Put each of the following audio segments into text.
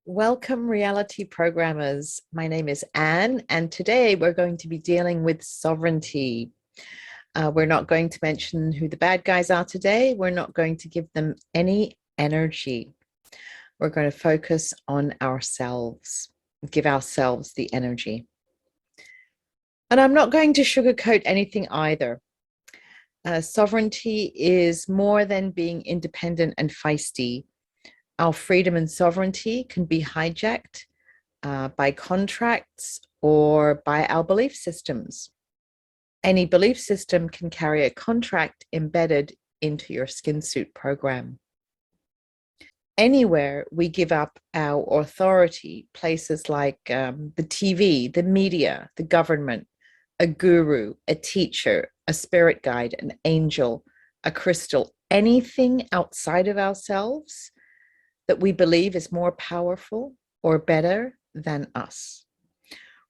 Welcome, reality programmers. My name is Anne, and today we're going to be dealing with sovereignty. We're not going to mention who the bad guys are today. We're not going to give them any energy. We're going to focus on ourselves, give ourselves the energy. And I'm not going to sugarcoat anything either. Sovereignty is more than being independent and feisty. Our freedom and sovereignty can be hijacked by contracts or by our belief systems. Any belief system can carry a contract embedded into your SKINSUIT program. Anywhere we give up our authority, places like the TV, the media, the government, a guru, a teacher, a spirit guide, an angel, a crystal, anything outside of ourselves that we believe is more powerful or better than us.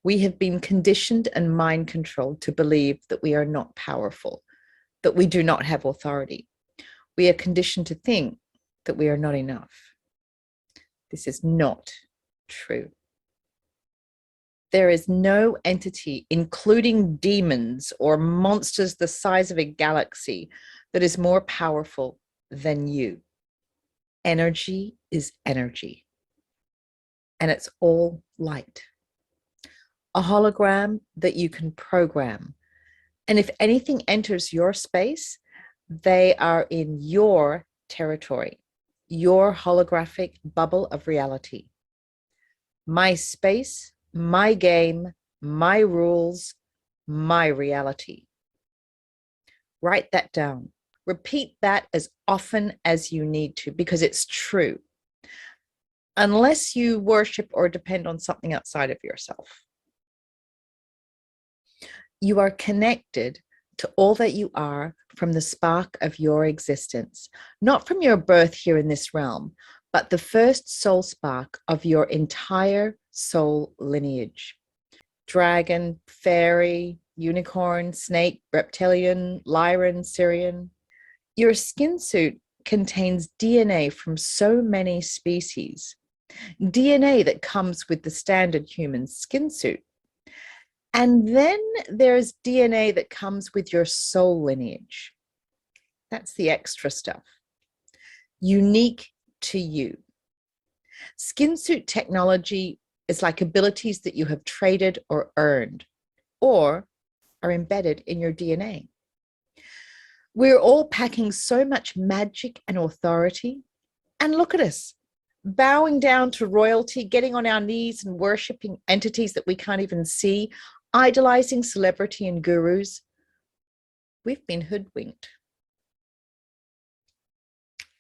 We have been conditioned and mind controlled to believe that we are not powerful, that we do not have authority. We are conditioned to think that we are not enough. This is not true. There is no entity, including demons or monsters the size of a galaxy, that is more powerful than you. Energy is energy, and it's all light. A hologram that you can program. And if anything enters your space, they are in your territory, your holographic bubble of reality. My space, my game, my rules, my reality. Write that down. Repeat that as often as you need to, because it's true. Unless you worship or depend on something outside of yourself. You are connected to all that you are from the spark of your existence, not from your birth here in this realm, but the first soul spark of your entire soul lineage. Dragon, fairy, unicorn, snake, reptilian, Lyran, Syrian. Your SKINSUIT contains DNA from so many species, DNA that comes with the standard human SKINSUIT. And then there's DNA that comes with your soul lineage. That's the extra stuff. Unique to you. SKINSUIT technology is like abilities that you have traded or earned, or are embedded in your DNA. We're all packing so much magic and authority. And look at us, bowing down to royalty, getting on our knees and worshiping entities that we can't even see, idolizing celebrity and gurus. We've been hoodwinked.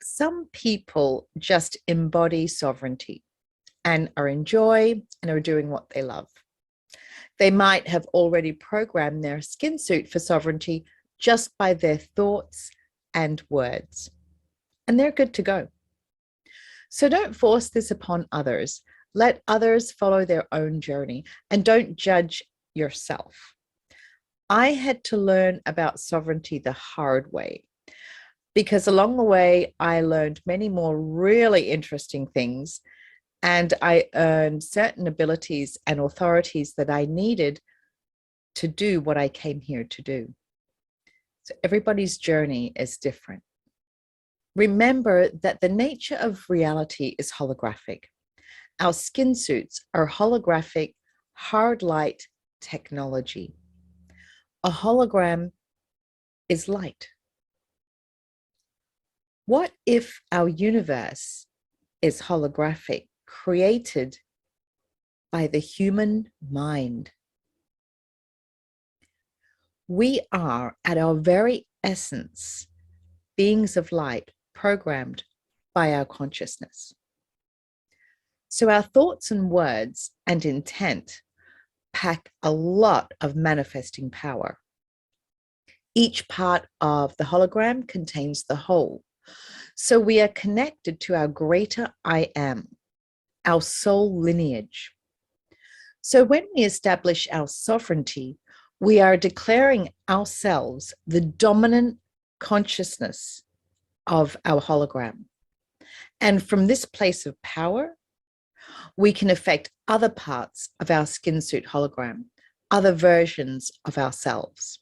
Some people just embody sovereignty and are in joy and are doing what they love. They might have already programmed their SKINSUIT for sovereignty just by their thoughts and words, and they're good to go. So don't force this upon others. Let others follow their own journey, and don't judge yourself. I had to learn about sovereignty the hard way, because along the way, I learned many more really interesting things, and I earned certain abilities and authorities that I needed to do what I came here to do. So everybody's journey is different. Remember that the nature of reality is holographic. Our SKINSUITs are holographic, hard light technology. A hologram is light. What if our universe is holographic, created by the human mind? We are, at our very essence, beings of light programmed by our consciousness. So our thoughts and words and intent pack a lot of manifesting power. Each part of the hologram contains the whole. So we are connected to our greater I am, our soul lineage. So when we establish our sovereignty, we are declaring ourselves the dominant consciousness of our hologram. And from this place of power, We can affect other parts of our skin suit hologram, other versions of ourselves.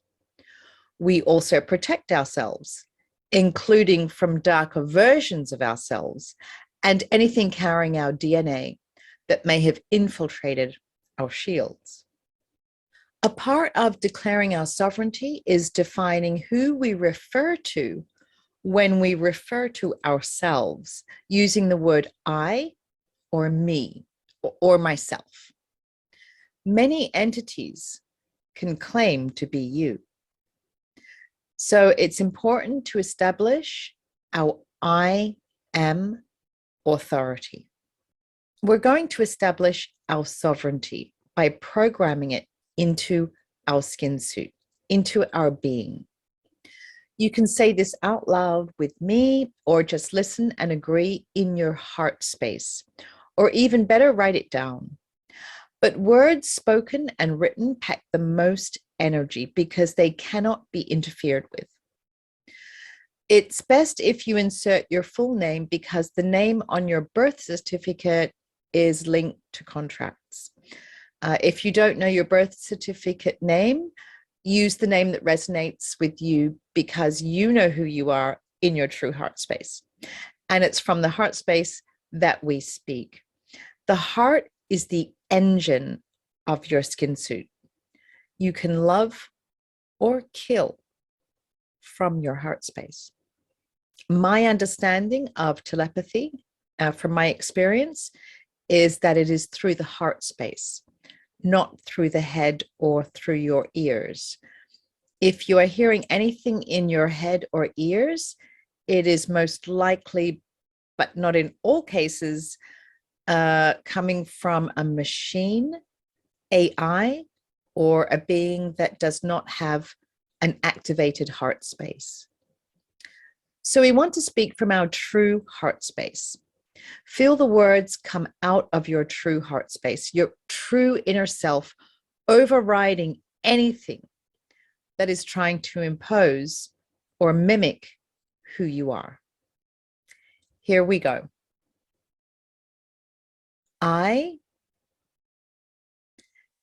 We also protect ourselves, including from darker versions of ourselves and anything carrying our DNA that may have infiltrated our shields. A part of declaring our sovereignty is defining who we refer to when we refer to ourselves using the word I or me or myself. Many entities can claim to be you. So it's important to establish our I am authority. We're going to establish our sovereignty by programming it into our skin suit, into our being. You can say this out loud with me, or just listen and agree in your heart space, or even better, write it down. But words spoken and written pack the most energy because they cannot be interfered with. It's best if you insert your full name because the name on your birth certificate is linked to contracts. If you don't know your birth certificate name, use the name that resonates with you because you know who you are in your true heart space. And it's from the heart space that we speak. The heart is the engine of your skin suit. You can love or kill from your heart space. My understanding of telepathy, from my experience, is that it is through the heart space, not through the head or through your ears. If you are hearing anything in your head or ears, it is most likely, but not in all cases, coming from a machine, AI, or a being that does not have an activated heart space. So we want to speak from our true heart space. Feel the words come out of your true heart space, your true inner self, overriding anything that is trying to impose or mimic who you are. Here we go. I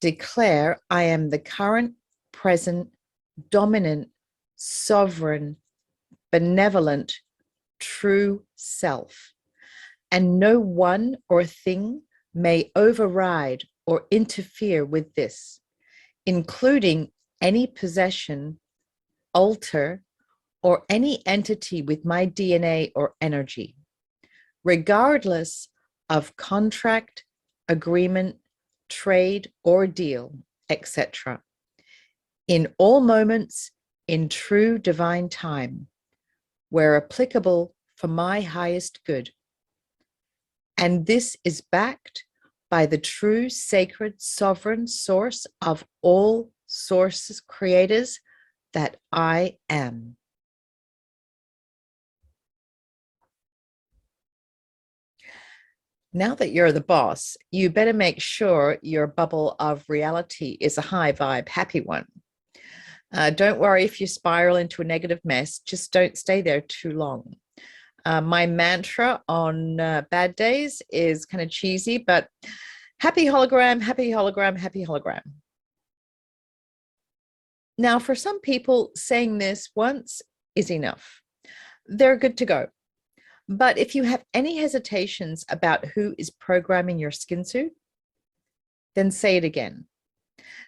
declare I am the current, present, dominant, sovereign, benevolent, true self, and no one or thing may override or interfere with this, including any possession, alter, or any entity with my DNA or energy, regardless of contract, agreement, trade, or deal, etc. In all moments, in true divine time, where applicable for my highest good. And this is backed by the true, sacred, sovereign source of all sources, creators, that I am. Now that you're the boss, you better make sure your bubble of reality is a high vibe, happy one. Don't worry if you spiral into a negative mess, just don't stay there too long. My mantra on bad days is kind of cheesy, but happy hologram, happy hologram, happy hologram. Now, for some people, saying this once is enough. They're good to go. But if you have any hesitations about who is programming your skin suit, then say it again.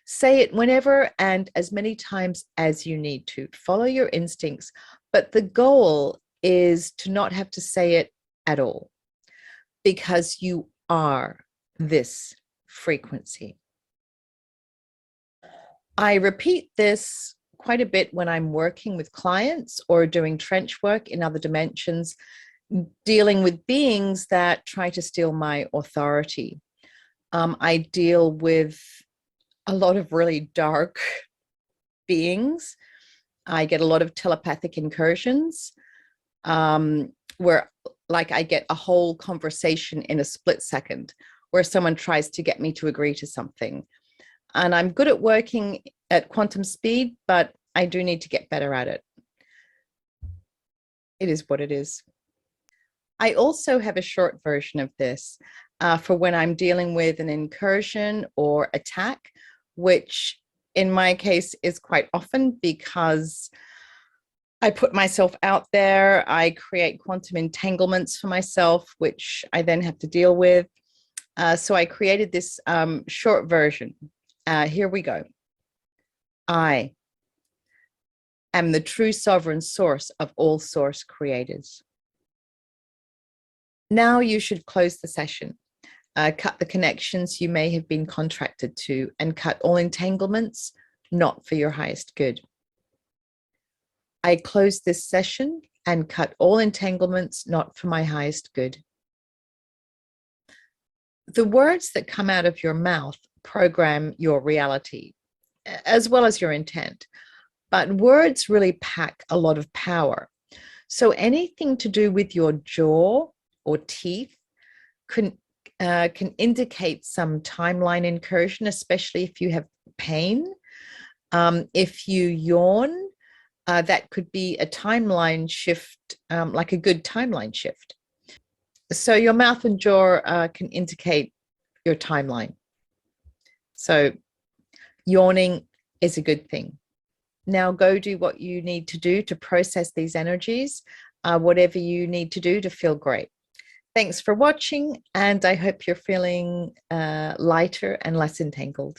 Say it whenever and as many times as you need to. Follow your instincts, but the goal is to not have to say it at all, because you are this frequency. I repeat this quite a bit when I'm working with clients or doing trench work in other dimensions, dealing with beings that try to steal my authority. I deal with a lot of really dark beings. I get a lot of telepathic incursions, where like I get a whole conversation in a split second where someone tries to get me to agree to something. And I'm good at working at quantum speed, but I do need to get better at it. It is what it is. I also have a short version of this. for when I'm dealing with an incursion or attack, which in my case is quite often because I put myself out there, I create quantum entanglements for myself, which I then have to deal with. So I created this short version. Here we go. I am the true sovereign source of all source creators. Now you should close the session. Cut the connections you may have been contracted to, and cut all entanglements not for your highest good. I close this session and cut all entanglements not for my highest good. The words that come out of your mouth program your reality, as well as your intent. But words really pack a lot of power. So anything to do with your jaw or teeth can indicate some timeline incursion, especially if you have pain. If you yawn, that could be a timeline shift, like a good timeline shift. So your mouth and jaw can indicate your timeline. So yawning is a good thing. Now go do what you need to do to process these energies, whatever you need to do to feel great. Thanks for watching, and I hope you're feeling lighter and less entangled.